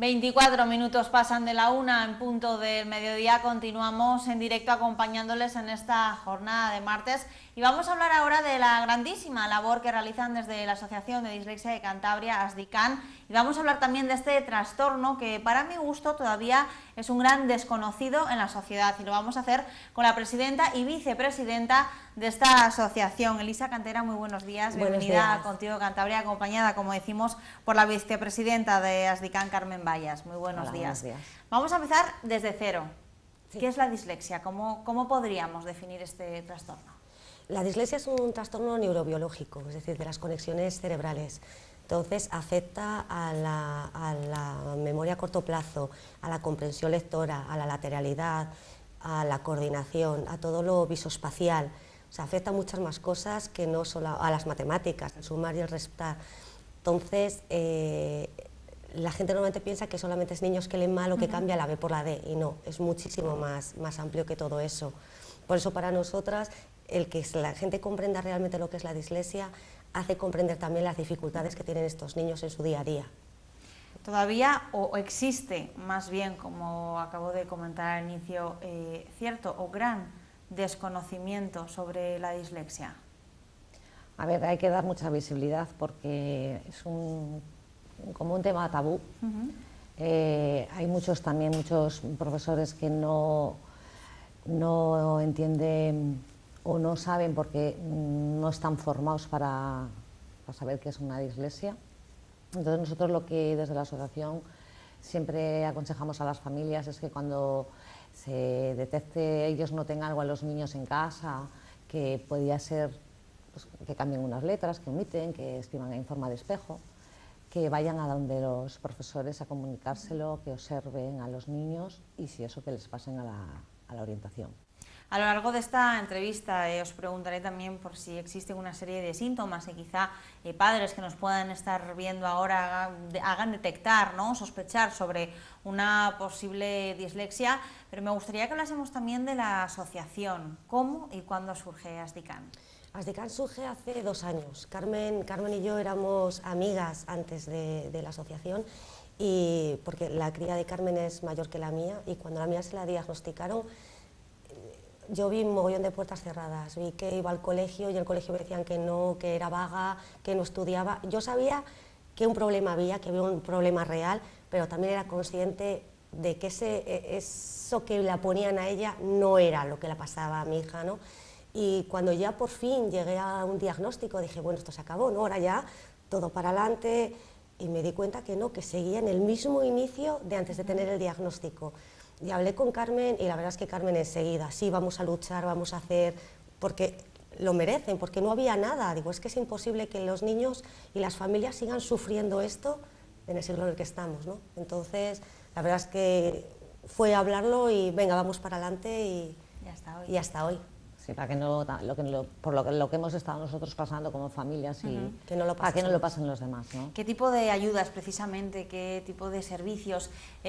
24 minutos pasan de la 1 en punto del mediodía. Continuamos en directo acompañándoles en esta jornada de martes y vamos a hablar ahora de la grandísima labor que realizan desde la Asociación de Dislexia de Cantabria, ASDICAN, y vamos a hablar también de este trastorno que para mi gusto todavía es un gran desconocido en la sociedad, y lo vamos a hacer con la presidenta y vicepresidenta de esta asociación. Elisa Cantera, muy buenos días, bienvenida a Contigo Cantabria, acompañada, como decimos, por la vicepresidenta de ASDICAN, Carmen Bayas. Muy buenos días. Buenos días. Vamos a empezar desde cero. Sí. ¿Qué es la dislexia? ¿Cómo podríamos definir este trastorno? La dislexia es un trastorno neurobiológico, es decir, de las conexiones cerebrales. Entonces afecta a la memoria a corto plazo, a la comprensión lectora, a la lateralidad, a la coordinación, a todo lo visoespacial. O sea, afecta a muchas más cosas que no solo a las matemáticas, el sumar y el restar. Entonces, la gente normalmente piensa que solamente es niños que leen mal o que cambia la B por la D, y no, es muchísimo más amplio que todo eso. Por eso para nosotras, el que la gente comprenda realmente lo que es la dislexia hace comprender también las dificultades que tienen estos niños en su día a día. Todavía, o existe más bien, como acabo de comentar al inicio, cierto o gran desconocimiento sobre la dislexia. A ver, hay que dar mucha visibilidad porque es como un tema tabú. Hay muchos profesores que no entienden o no saben porque no están formados para saber qué es una dislexia. Entonces nosotros lo que desde la asociación siempre aconsejamos a las familias es que cuando se detecte ellos noten algo a los niños en casa, que podría ser pues, que cambien unas letras, que omiten, que escriban en forma de espejo, que vayan a donde los profesores a comunicárselo, que observen a los niños y si eso que les pasen a la orientación. A lo largo de esta entrevista os preguntaré también por si existen una serie de síntomas que quizá padres que nos puedan estar viendo ahora hagan detectar, ¿no?, sospechar sobre una posible dislexia, pero me gustaría que hablásemos también de la asociación. ¿Cómo y cuándo surge ASDICAN? ASDICAN surge hace 2 años. Carmen y yo éramos amigas antes de la asociación, y porque la cría de Carmen es mayor que la mía, y cuando la mía se la diagnosticaron, yo vi un mogollón de puertas cerradas. Vi que iba al colegio y en el colegio me decían que no, que era vaga, que no estudiaba. Yo sabía que un problema había, que había un problema real, pero también era consciente de que eso que la ponían a ella no era lo que le pasaba a mi hija, ¿no? Y cuando ya por fin llegué a un diagnóstico, dije, bueno, esto se acabó, ¿no? Ahora ya todo para adelante, y me di cuenta que no, que seguía en el mismo inicio de antes de tener el diagnóstico. Y hablé con Carmen y la verdad es que Carmen enseguida, sí, vamos a luchar, vamos a hacer, porque lo merecen, porque no había nada. Digo, es que es imposible que los niños y las familias sigan sufriendo esto en el siglo en el que estamos, ¿no? Entonces, la verdad es que fue hablarlo y venga, vamos para adelante y hasta hoy. Sí, para que por lo que hemos estado nosotros pasando como familias y que no lo para que no lo pasen los demás, ¿no? ¿Qué tipo de ayudas precisamente, qué tipo de servicios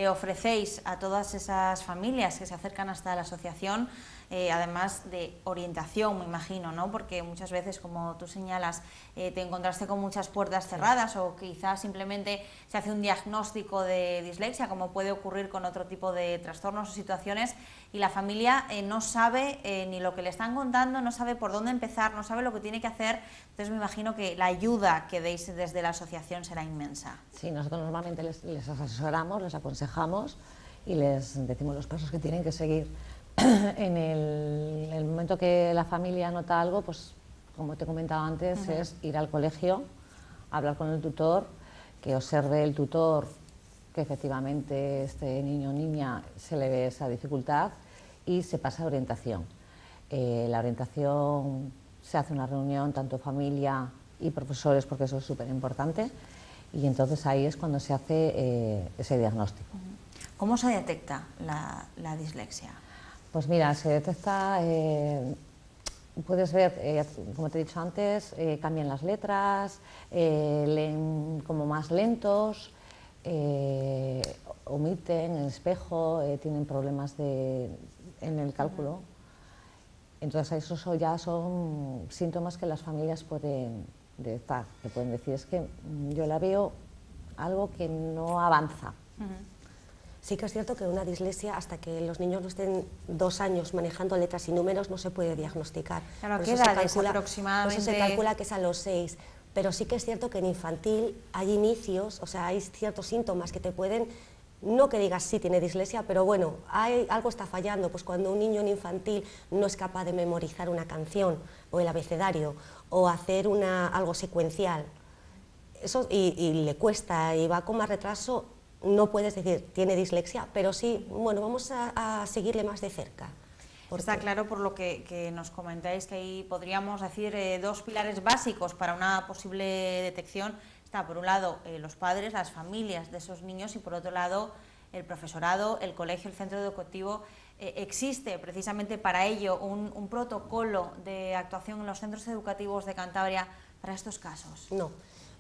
ofrecéis a todas esas familias que se acercan hasta la asociación, además de orientación, me imagino, ¿no? Porque muchas veces, como tú señalas, te encontraste con muchas puertas cerradas, o quizás simplemente se hace un diagnóstico de dislexia, como puede ocurrir con otro tipo de trastornos o situaciones, y la familia no sabe ni lo que le están contando, no sabe por dónde empezar, no sabe lo que tiene que hacer. Entonces me imagino que la ayuda que deis desde la asociación será inmensa. Sí, nosotros normalmente les asesoramos, les aconsejamos y les decimos los pasos que tienen que seguir. En el momento que la familia nota algo, pues como te he comentado antes, es ir al colegio, hablar con el tutor, que observe el tutor que efectivamente este niño o niña se le ve esa dificultad y se pasa a orientación. La orientación se hace una reunión, tanto familia y profesores, porque eso es súper importante, y entonces ahí es cuando se hace ese diagnóstico. ¿Cómo se detecta la dislexia? Pues mira, se detecta, puedes ver, como te he dicho antes, cambian las letras, leen como más lentos, omiten el espejo, tienen problemas en el cálculo. Entonces eso ya son síntomas que las familias pueden detectar, que pueden decir, es que yo la veo algo que no avanza. Sí que es cierto que una dislexia, hasta que los niños no estén 2 años manejando letras y números, no se puede diagnosticar. Claro, ¿qué edad es aproximadamente? Por eso se calcula que es a los 6. Pero sí que es cierto que en infantil hay inicios, o sea, hay ciertos síntomas que te pueden, no que digas sí tiene dislexia, pero bueno, algo está fallando. Pues cuando un niño en infantil no es capaz de memorizar una canción o el abecedario o hacer algo secuencial, eso y le cuesta y va con más retraso, no puedes decir tiene dislexia, pero sí, bueno, vamos a seguirle más de cerca. Está claro por lo que nos comentáis que ahí podríamos decir 2 pilares básicos para una posible detección. Está por un lado los padres, las familias de esos niños y por otro lado el profesorado, el colegio, el centro educativo. ¿Existe precisamente para ello un protocolo de actuación en los centros educativos de Cantabria para estos casos?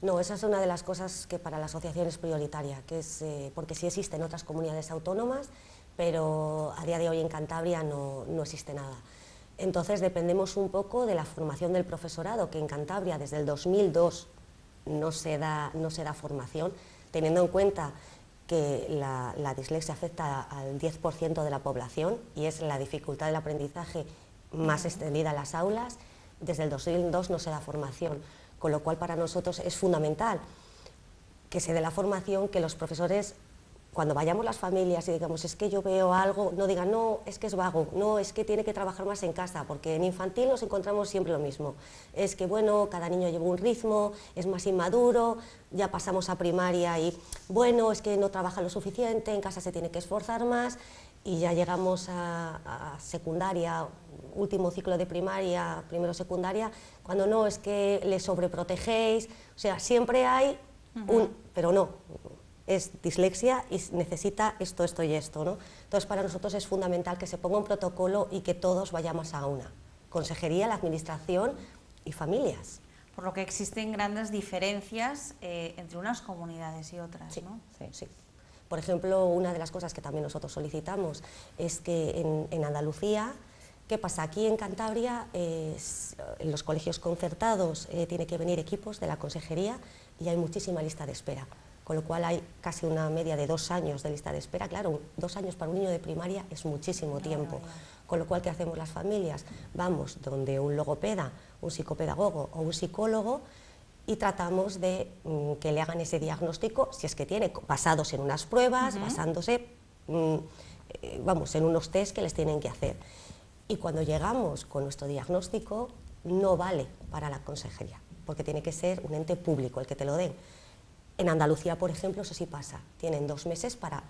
No, esa es una de las cosas que para la asociación es prioritaria, que es porque sí existen otras comunidades autónomas, pero a día de hoy en Cantabria no existe nada. Entonces dependemos un poco de la formación del profesorado, que en Cantabria desde el 2002 no se da formación, teniendo en cuenta que la dislexia afecta al 10% de la población y es la dificultad del aprendizaje más extendida en las aulas. Desde el 2002 no se da formación, con lo cual para nosotros es fundamental que se dé la formación, que los profesores, cuando vayamos las familias y digamos es que yo veo algo, no digan no, es que es vago, no, es que tiene que trabajar más en casa, porque en infantil nos encontramos siempre lo mismo, es que bueno, cada niño lleva un ritmo, es más inmaduro, ya pasamos a primaria y bueno, es que no trabaja lo suficiente, en casa se tiene que esforzar más y ya llegamos a secundaria, último ciclo de primaria, primero secundaria, cuando no, es que le sobreprotegéis, o sea, siempre hay pero no, es dislexia y necesita esto y esto, ¿no? Entonces para nosotros es fundamental que se ponga un protocolo y que todos vayamos a una, consejería, la administración y familias. Por lo que existen grandes diferencias entre unas comunidades y otras, sí, ¿no? Sí. Por ejemplo, una de las cosas que también nosotros solicitamos es que en Andalucía, ¿qué pasa? Aquí en Cantabria, en los colegios concertados tiene que venir equipos de la consejería y hay muchísima lista de espera, con lo cual hay casi una media de 2 años de lista de espera. Claro, 2 años para un niño de primaria es muchísimo tiempo, con lo cual, ¿qué hacemos las familias? Vamos donde un logopeda, un psicopedagogo o un psicólogo y tratamos de que le hagan ese diagnóstico, si es que tiene, basados en unas pruebas, basándose, vamos, en unos test que les tienen que hacer. Y cuando llegamos con nuestro diagnóstico, no vale para la consejería, porque tiene que ser un ente público el que te lo den. En Andalucía, por ejemplo, eso sí pasa, tienen 2 meses para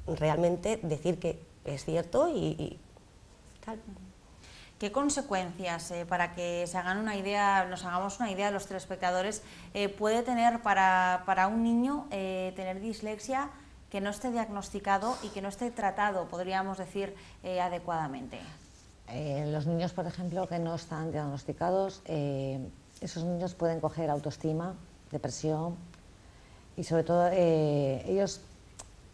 realmente decir que es cierto y tal. ¿Qué consecuencias, para que se hagan una idea, nos hagamos una idea los telespectadores, puede tener para un niño tener dislexia que no esté diagnosticado y que no esté tratado, podríamos decir, adecuadamente? Los niños, por ejemplo, que no están diagnosticados, esos niños pueden coger autoestima, depresión y sobre todo ellos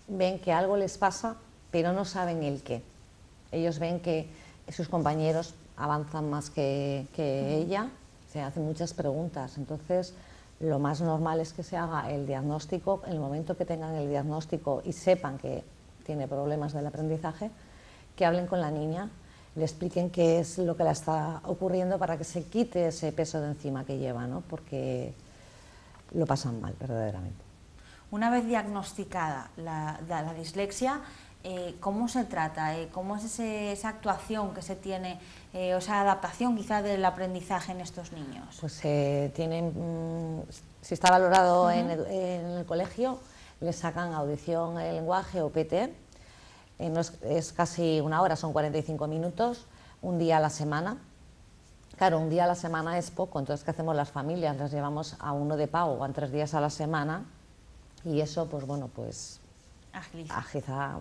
ven que algo les pasa, pero no saben el qué. Ellos ven que sus compañeros avanzan más que ella, se hacen muchas preguntas, entonces lo más normal es que se haga el diagnóstico. En el momento que tengan el diagnóstico y sepan que tiene problemas del aprendizaje, que hablen con la niña, le expliquen qué es lo que le está ocurriendo para que se quite ese peso de encima que lleva, ¿no? Porque lo pasan mal, verdaderamente. Una vez diagnosticada la dislexia, ¿cómo se trata? ¿Cómo es esa actuación que se tiene, o esa adaptación quizá del aprendizaje en estos niños? Pues si está valorado en el colegio, le sacan audición, lenguaje o PT. Es casi 1 hora, son 45 minutos, un día a la semana. Claro, un día a la semana es poco, entonces ¿qué hacemos las familias? Las llevamos a uno de pago, van 3 días a la semana y eso, pues bueno, pues agiliza.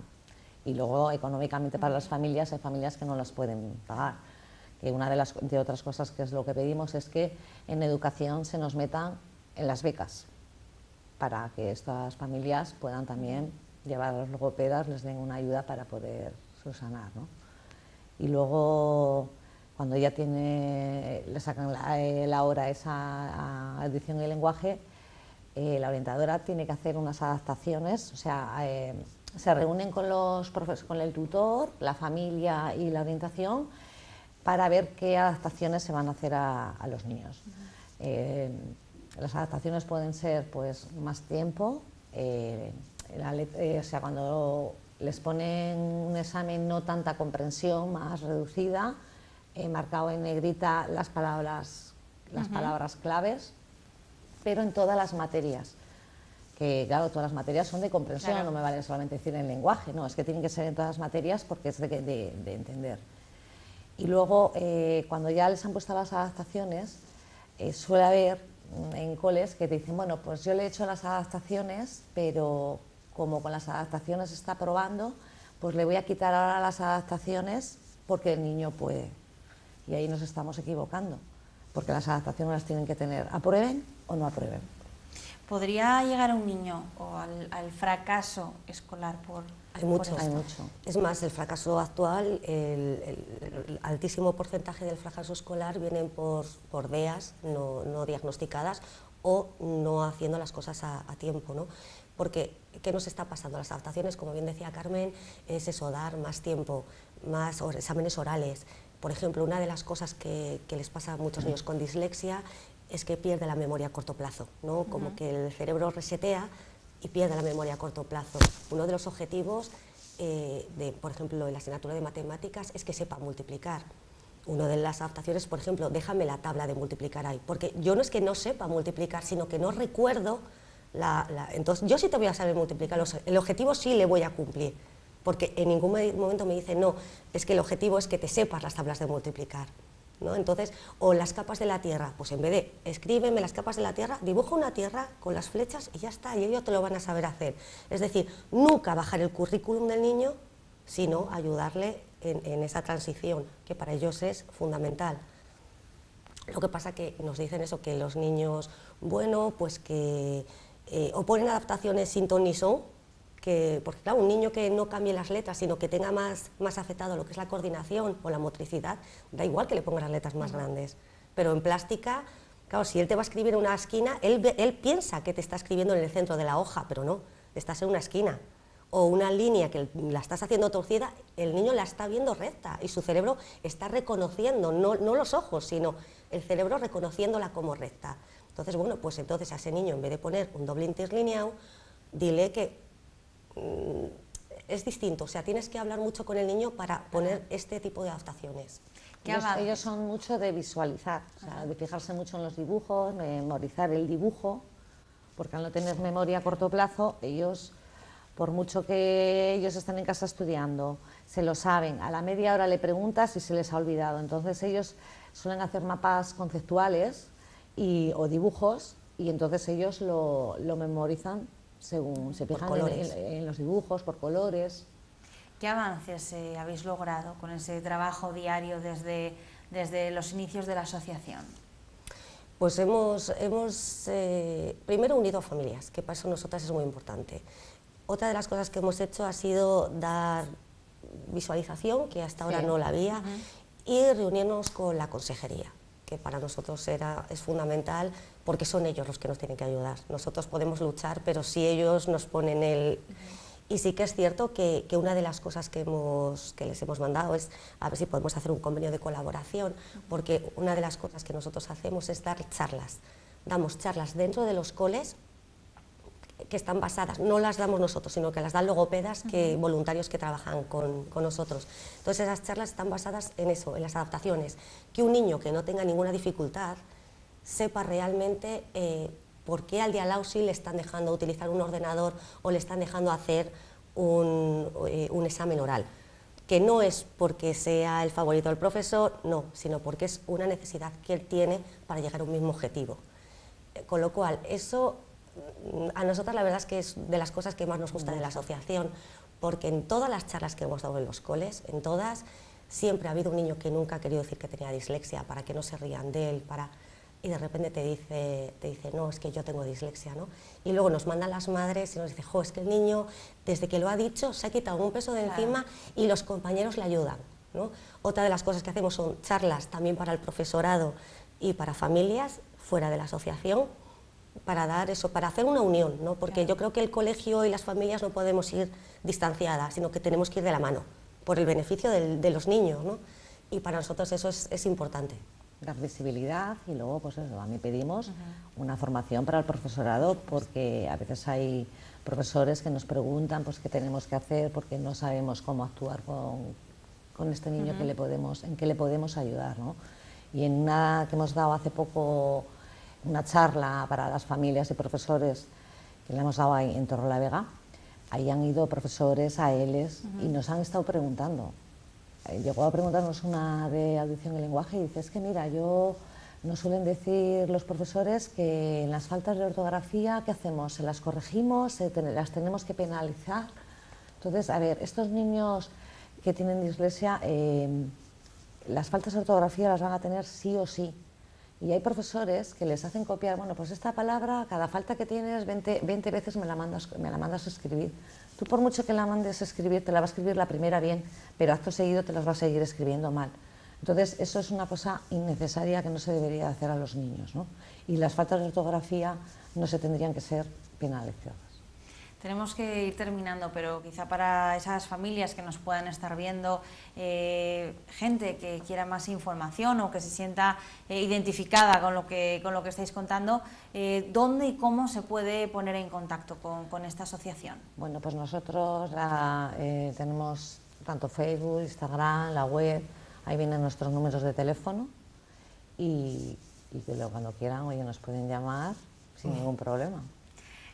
Y luego económicamente para las familias, hay familias que no las pueden pagar. Que una de otras cosas que es lo que pedimos es que en educación se nos metan en las becas para que estas familias puedan también llevar a los logopedas, les den una ayuda para poder subsanar, ¿no? Y luego, cuando ya le sacan la hora esa audición y lenguaje, la orientadora tiene que hacer unas adaptaciones, o sea, se reúnen con con el tutor, la familia y la orientación para ver qué adaptaciones se van a hacer a los niños. Las adaptaciones pueden ser pues más tiempo, o sea, cuando les ponen un examen no tanta comprensión, más reducida, marcado en negrita las palabras claves, pero en todas las materias. Que claro, todas las materias son de comprensión, claro. No me vale solamente decir en lenguaje, no, es que tienen que ser en todas las materias porque es de entender. Y luego, cuando ya les han puesto las adaptaciones, suele haber en coles que te dicen, bueno, pues yo le he hecho las adaptaciones, pero como con las adaptaciones está probando, pues le voy a quitar ahora las adaptaciones porque el niño puede. Y ahí nos estamos equivocando, porque las adaptaciones las tienen que tener, aprueben o no aprueben. ¿Podría llegar a un niño o al fracaso escolar por Hay mucho. esto? Hay mucho. Es más, el fracaso actual, el altísimo porcentaje del fracaso escolar vienen por DEAs no diagnosticadas o no haciendo las cosas a tiempo, ¿no? Porque, ¿qué nos está pasando? Las adaptaciones, como bien decía Carmen, es eso, dar más tiempo, más exámenes orales. Por ejemplo, una de las cosas que les pasa a muchos niños con dislexia es que pierde la memoria a corto plazo, ¿no? Como que el cerebro resetea y pierde la memoria a corto plazo. Uno de los objetivos, por ejemplo, en la asignatura de matemáticas, es que sepa multiplicar. Una de las adaptaciones, por ejemplo, déjame la tabla de multiplicar ahí, porque yo no es que no sepa multiplicar, sino que no recuerdo entonces, yo sí te voy a saber multiplicar, el objetivo sí le voy a cumplir, porque en ningún momento me dice, no, es que el objetivo es que te sepas las tablas de multiplicar, ¿no? Entonces, o las capas de la Tierra, pues en vez de escríbeme las capas de la Tierra, dibuja una Tierra con las flechas y ya está, y ellos te lo van a saber hacer. Es decir, nunca bajar el currículum del niño, sino ayudarle en esa transición, que para ellos es fundamental. Lo que pasa que nos dicen eso, que los niños, bueno, pues que o ponen adaptaciones sin ton ni son, porque claro, un niño que no cambie las letras, sino que tenga más afectado lo que es la coordinación o la motricidad, da igual que le ponga las letras más grandes. Pero en plástica, claro, si él te va a escribir en una esquina, él piensa que te está escribiendo en el centro de la hoja, pero no, estás en una esquina. O una línea que la estás haciendo torcida, el niño la está viendo recta y su cerebro está reconociendo, no los ojos, sino el cerebro reconociéndola como recta. Entonces, bueno, pues entonces a ese niño, en vez de poner un doble interlineado, dile que es distinto, o sea, tienes que hablar mucho con el niño para poner este tipo de adaptaciones. Ellos son mucho de visualizar, o sea, de fijarse mucho en los dibujos, memorizar el dibujo, porque al no tener memoria a corto plazo, ellos, por mucho que ellos estén en casa estudiando, se lo saben, a la media hora le preguntas y se les ha olvidado, entonces ellos suelen hacer mapas conceptuales o dibujos, y entonces ellos lo memorizan según se fijan en los dibujos, por colores. ¿Qué avances habéis logrado con ese trabajo diario desde los inicios de la asociación? Pues hemos primero unido a familias, que para eso nosotras es muy importante. Otra de las cosas que hemos hecho ha sido dar visualización, que hasta ahora no la había, y reunirnos con la consejería, que para nosotros es fundamental, porque son ellos los que nos tienen que ayudar. Nosotros podemos luchar, pero si ellos nos ponen el... Y sí que es cierto que una de las cosas que les hemos mandado es a ver si podemos hacer un convenio de colaboración, porque una de las cosas que nosotros hacemos es dar charlas. Damos charlas dentro de los coles que están basadas, no las damos nosotros, sino que las dan logopedas, voluntarios que trabajan con nosotros. Entonces esas charlas están basadas en eso, en las adaptaciones, que un niño que no tenga ninguna dificultad sepa realmente por qué al de al lado sí le están dejando utilizar un ordenador o le están dejando hacer un examen oral, que no es porque sea el favorito del profesor, no, sino porque es una necesidad que él tiene para llegar a un mismo objetivo. Con lo cual, eso a nosotras la verdad es que es de las cosas que más nos gusta de la asociación, porque en todas las charlas que hemos dado en los coles, en todas, siempre ha habido un niño que nunca ha querido decir que tenía dislexia, para que no se rían de él, y de repente te dice, no, es que yo tengo dislexia, ¿no? Y luego nos mandan las madres y nos dicen, jo, es que el niño, desde que lo ha dicho, se ha quitado un peso de encima y los compañeros le ayudan, ¿no? Otra de las cosas que hacemos son charlas también para el profesorado y para familias fuera de la asociación, para dar eso, para hacer una unión, ¿no? Porque yo creo que el colegio y las familias no podemos ir distanciadas, sino que tenemos que ir de la mano, por el beneficio de los niños, ¿no? Y para nosotros eso es importante. Dar visibilidad y luego, pues eso, también pedimos una formación para el profesorado, porque a veces hay profesores que nos preguntan pues qué tenemos que hacer porque no sabemos cómo actuar con este niño, en qué le podemos ayudar, ¿no? Y en una que hemos dado hace poco, una charla para las familias y profesores que le hemos dado ahí en Torrelavega, ahí han ido profesores a ELES y nos han estado preguntando. Llegó a preguntarnos una de audición y lenguaje y dice, es que mira, nos suelen decir los profesores que en las faltas de ortografía, ¿qué hacemos? ¿Se las corregimos? ¿Las tenemos que penalizar? Entonces, a ver, estos niños que tienen dislexia, las faltas de ortografía las van a tener sí o sí. Y hay profesores que les hacen copiar, bueno, pues esta palabra, cada falta que tienes, 20 veces me la mandas a escribir. Tú por mucho que la mandes a escribir, te la va a escribir la primera bien, pero acto seguido te las va a seguir escribiendo mal. Entonces, eso es una cosa innecesaria que no se debería hacer a los niños, ¿no? Y las faltas de ortografía no se tendrían que ser penalizadas. Tenemos que ir terminando, pero quizá para esas familias que nos puedan estar viendo, gente que quiera más información o que se sienta identificada con lo que estáis contando, ¿dónde y cómo se puede poner en contacto con esta asociación? Bueno, pues nosotros tenemos tanto Facebook, Instagram, la web, ahí vienen nuestros números de teléfono y que luego cuando quieran, oye, nos pueden llamar sin ningún problema.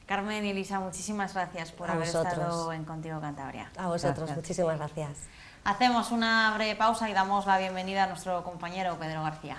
Carmen y Elisa, muchísimas gracias por haber estado en Contigo Cantabria. A vosotros, muchísimas gracias. Hacemos una breve pausa y damos la bienvenida a nuestro compañero Pedro García.